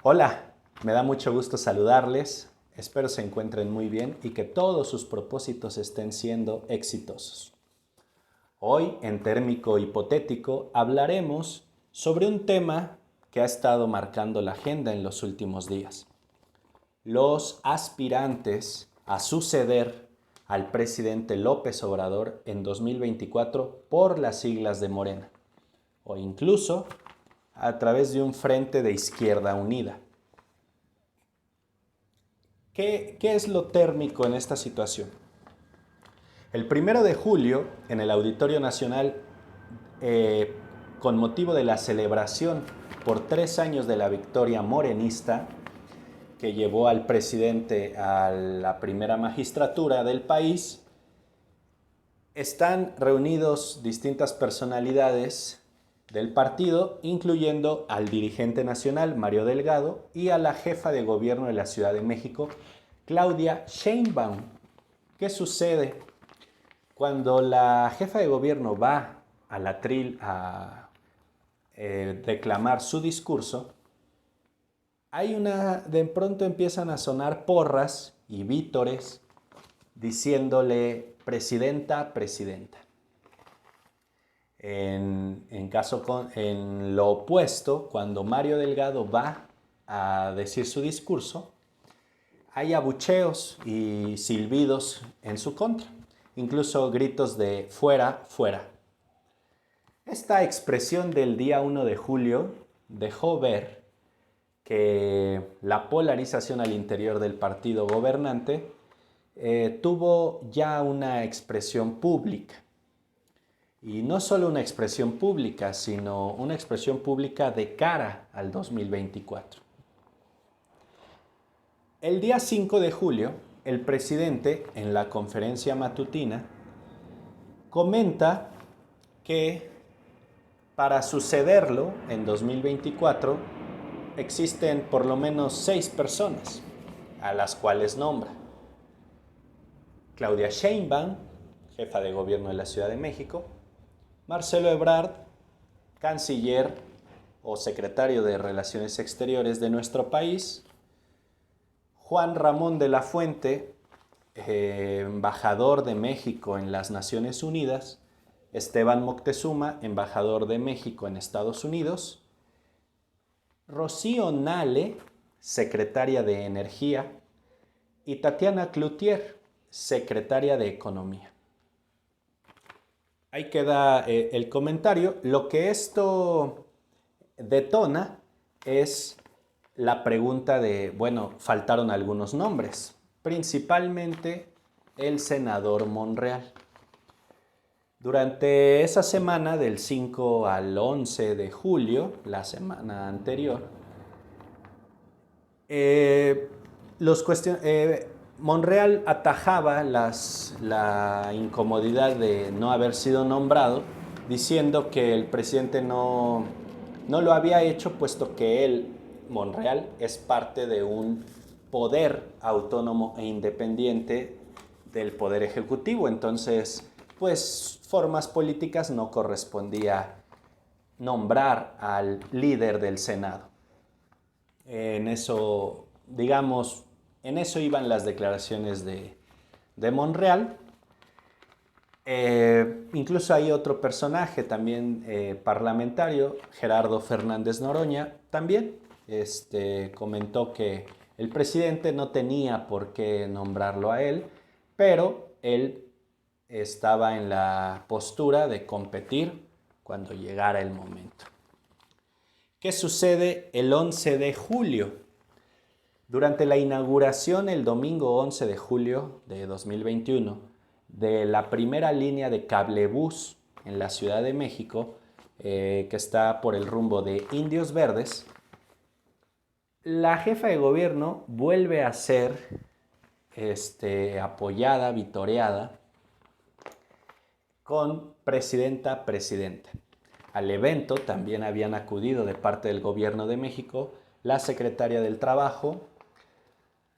Hola, me da mucho gusto saludarles. Espero se encuentren muy bien y que todos sus propósitos estén siendo exitosos. Hoy, en Térmico Hipotético, hablaremos sobre un tema que ha estado marcando la agenda en los últimos días. Los aspirantes a suceder al presidente López Obrador en 2024 por las siglas de Morena, o incluso a través de un frente de izquierda unida. ¿Qué es lo térmico en esta situación? El 1 de julio, en el Auditorio Nacional, con motivo de la celebración por 3 años de la victoria morenista, que llevó al presidente a la primera magistratura del país, están reunidos distintas personalidades del partido, incluyendo al dirigente nacional, Mario Delgado, y a la jefa de gobierno de la Ciudad de México, Claudia Sheinbaum. ¿Qué sucede? Cuando la jefa de gobierno va al atril a declamar su discurso, de pronto empiezan a sonar porras y vítores diciéndole presidenta, presidenta. En lo opuesto, cuando Mario Delgado va a decir su discurso, hay abucheos y silbidos en su contra, incluso gritos de fuera, fuera. Esta expresión del día 1 de julio dejó ver que la polarización al interior del partido gobernante tuvo ya una expresión pública. Y no solo una expresión pública, sino una expresión pública de cara al 2024. El día 5 de julio, el presidente, en la conferencia matutina, comenta que para sucederlo en 2024 existen por lo menos 6 personas, a las cuales nombra: Claudia Sheinbaum, jefa de gobierno de la Ciudad de México; Marcelo Ebrard, canciller o secretario de Relaciones Exteriores de nuestro país; Juan Ramón de la Fuente, embajador de México en las Naciones Unidas; Esteban Moctezuma, embajador de México en Estados Unidos; Rocío Nale, secretaria de Energía; y Tatiana Cloutier, secretaria de Economía. Ahí queda el comentario. Lo que esto detona es la pregunta de, bueno, faltaron algunos nombres, principalmente el senador Monreal. Durante esa semana del 5 al 11 de julio, la semana anterior, Monreal atajaba la incomodidad de no haber sido nombrado, diciendo que el presidente no lo había hecho, puesto que él, Monreal, es parte de un poder autónomo e independiente del poder ejecutivo. Entonces, pues, formas políticas no correspondía nombrar al líder del Senado. En eso, digamos, en eso iban las declaraciones de Monreal. Incluso hay otro personaje también parlamentario, Gerardo Fernández Noroña, también comentó que el presidente no tenía por qué nombrarlo a él, pero él estaba en la postura de competir cuando llegara el momento. ¿Qué sucede el 11 de julio? Durante la inauguración el domingo 11 de julio de 2021 de la primera línea de cablebús en la Ciudad de México, que está por el rumbo de Indios Verdes, la jefa de gobierno vuelve a ser apoyada, vitoreada, con presidenta, presidenta. Al evento también habían acudido de parte del gobierno de México la secretaria del Trabajo,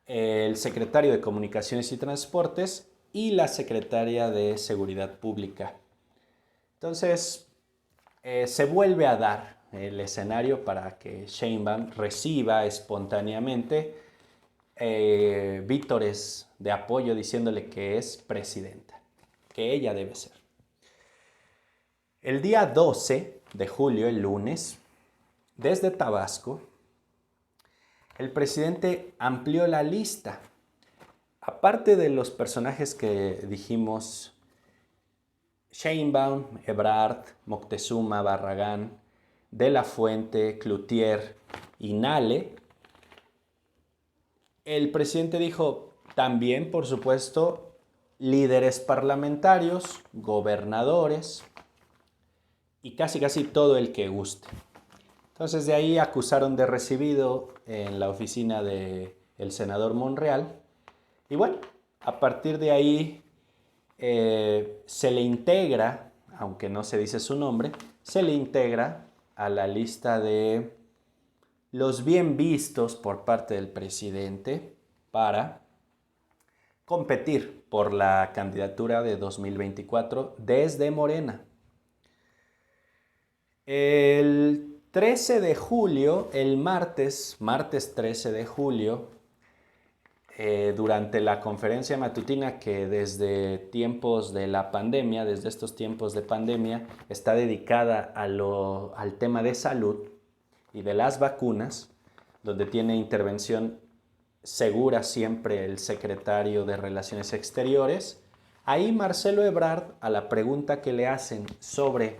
el secretario de Comunicaciones y Transportes y la secretaria de Seguridad Pública. Entonces, se vuelve a dar el escenario para que Sheinbaum reciba espontáneamente vítores de apoyo diciéndole que es presidenta, que ella debe ser. El día 12 de julio, el lunes, desde Tabasco, el presidente amplió la lista. Aparte de los personajes que dijimos, Sheinbaum, Ebrard, Moctezuma, Barragán, De la Fuente, Cloutier y Nale, el presidente dijo también, por supuesto, líderes parlamentarios, gobernadores y casi todo el que guste. Entonces de ahí acusaron de recibido en la oficina del senador Monreal. Y bueno, a partir de ahí se le integra, aunque no se dice su nombre, se le integra a la lista de los bien vistos por parte del presidente para competir por la candidatura de 2024 desde Morena. El 13 de julio, el martes 13 de julio, durante la conferencia matutina que desde tiempos de la pandemia, desde estos tiempos de pandemia, está dedicada al tema de salud y de las vacunas, donde tiene intervención segura siempre el secretario de Relaciones Exteriores, ahí Marcelo Ebrard, a la pregunta que le hacen sobre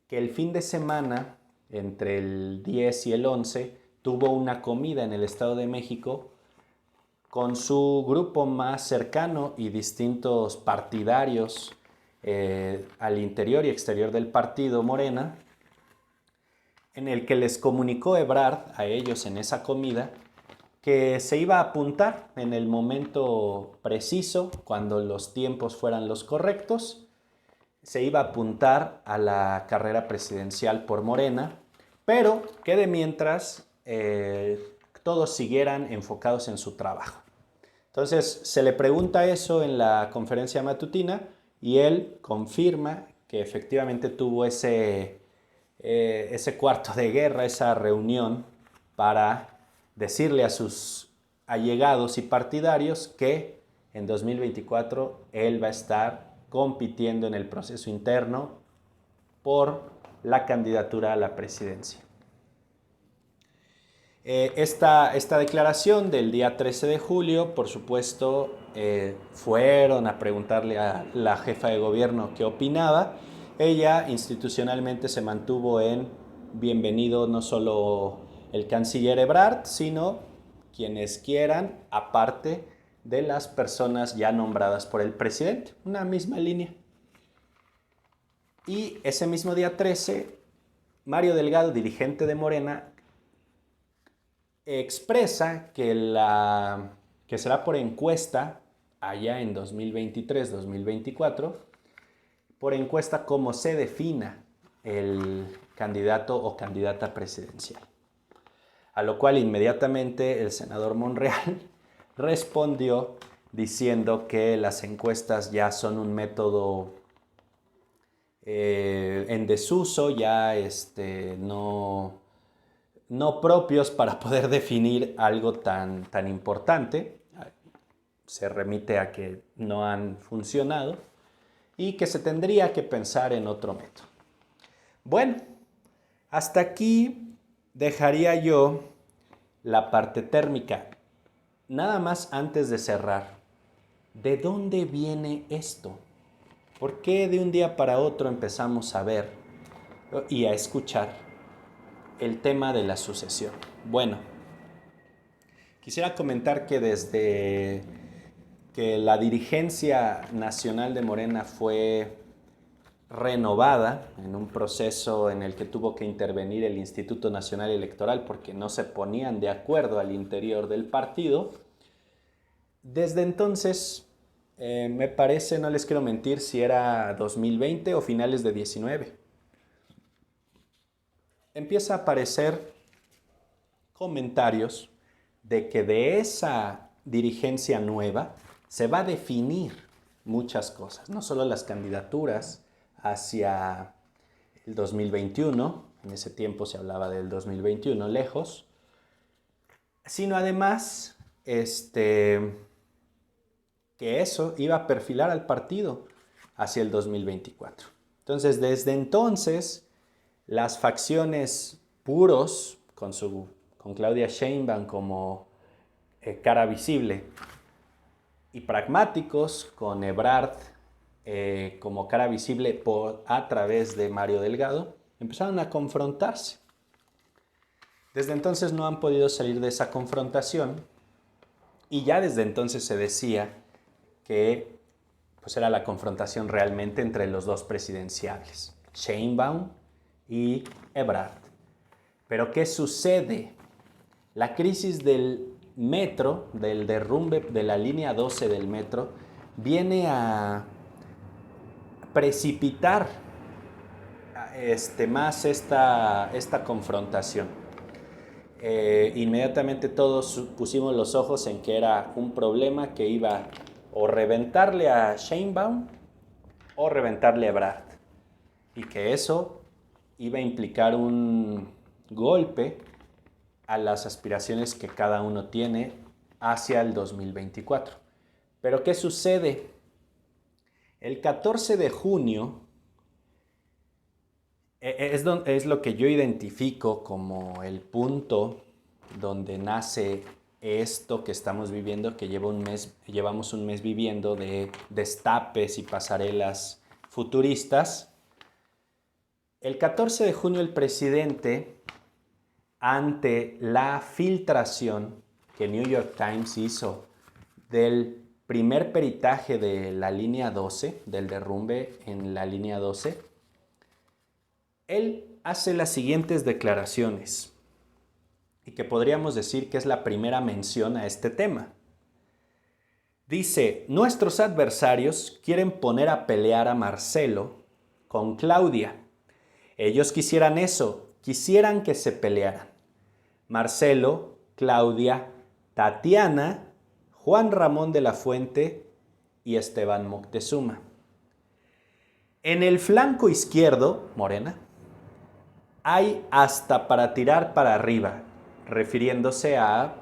que el fin de semana, entre el 10 y el 11, tuvo una comida en el Estado de México con su grupo más cercano y distintos partidarios al interior y exterior del partido Morena, en el que les comunicó Ebrard a ellos en esa comida que se iba a apuntar en el momento preciso, cuando los tiempos fueran los correctos, se iba a apuntar a la carrera presidencial por Morena, pero que de mientras todos siguieran enfocados en su trabajo. Entonces se le pregunta eso en la conferencia matutina y él confirma que efectivamente tuvo ese cuarto de guerra, esa reunión para decirle a sus allegados y partidarios que en 2024 él va a estar compitiendo en el proceso interno por la candidatura a la presidencia. Esta declaración del día 13 de julio, por supuesto, fueron a preguntarle a la jefa de gobierno qué opinaba. Ella institucionalmente se mantuvo en bienvenido no solo el canciller Ebrard, sino quienes quieran, aparte de las personas ya nombradas por el presidente. Una misma línea. Y ese mismo día 13, Mario Delgado, dirigente de Morena, expresa que será por encuesta allá en 2023-2024, por encuesta como se defina el candidato o candidata presidencial. A lo cual inmediatamente el senador Monreal respondió diciendo que las encuestas ya son un método en desuso, ya no propios para poder definir algo tan importante. Se remite a que no han funcionado y que se tendría que pensar en otro método. Bueno, hasta aquí dejaría yo la parte térmica. Nada más antes de cerrar, ¿de dónde viene esto? ¿Por qué de un día para otro empezamos a ver y a escuchar el tema de la sucesión? Bueno, quisiera comentar que desde que la dirigencia nacional de Morena fue renovada en un proceso en el que tuvo que intervenir el Instituto Nacional Electoral porque no se ponían de acuerdo al interior del partido, desde entonces me parece, no les quiero mentir, si era 2020 o finales de 19, empieza a aparecer comentarios de que de esa dirigencia nueva se va a definir muchas cosas, no solo las candidaturas hacia el 2021, en ese tiempo se hablaba del 2021, lejos, sino además que eso iba a perfilar al partido hacia el 2024. Entonces, desde entonces, las facciones puros, con Claudia Sheinbaum como cara visible, y pragmáticos, con Ebrard como cara visible a través de Mario Delgado, empezaron a confrontarse. Desde entonces no han podido salir de esa confrontación y ya desde entonces se decía que pues era la confrontación realmente entre los dos presidenciables, Sheinbaum y Ebrard. Pero ¿qué sucede? La crisis del metro, del derrumbe de la línea 12 del metro, viene a precipitar más esta confrontación. Inmediatamente todos pusimos los ojos en que era un problema que iba o reventarle a Sheinbaum o reventarle a Ebrard, y que eso iba a implicar un golpe a las aspiraciones que cada uno tiene hacia el 2024. Pero ¿qué sucede? El 14 de junio es lo que yo identifico como el punto donde nace esto que estamos viviendo, que llevamos un mes viviendo, de destapes y pasarelas futuristas. El 14 de junio el presidente, ante la filtración que New York Times hizo del primer peritaje de la línea 12, del derrumbe en la línea 12, él hace las siguientes declaraciones, y que podríamos decir que es la primera mención a este tema. Dice: nuestros adversarios quieren poner a pelear a Marcelo con Claudia. Ellos quisieran eso, quisieran que se pelearan. Marcelo, Claudia, Tatiana, Juan Ramón de la Fuente y Esteban Moctezuma. En el flanco izquierdo, Morena, hay hasta para tirar para arriba, refiriéndose a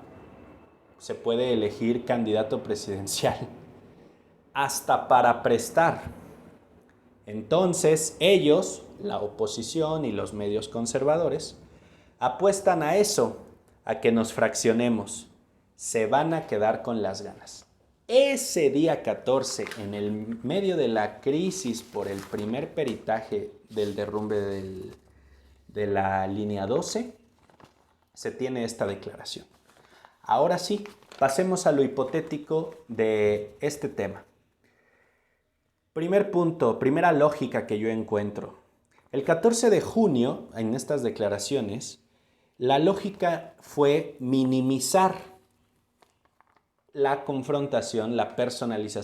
se puede elegir candidato presidencial, hasta para prestar. Entonces ellos, la oposición y los medios conservadores, apuestan a eso, a que nos fraccionemos. Se van a quedar con las ganas. Ese día 14, en el medio de la crisis por el primer peritaje del derrumbe de la línea 12, se tiene esta declaración. Ahora sí, pasemos a lo hipotético de este tema. Primer punto, primera lógica que yo encuentro. El 14 de junio, en estas declaraciones, la lógica fue minimizar la confrontación, la personalización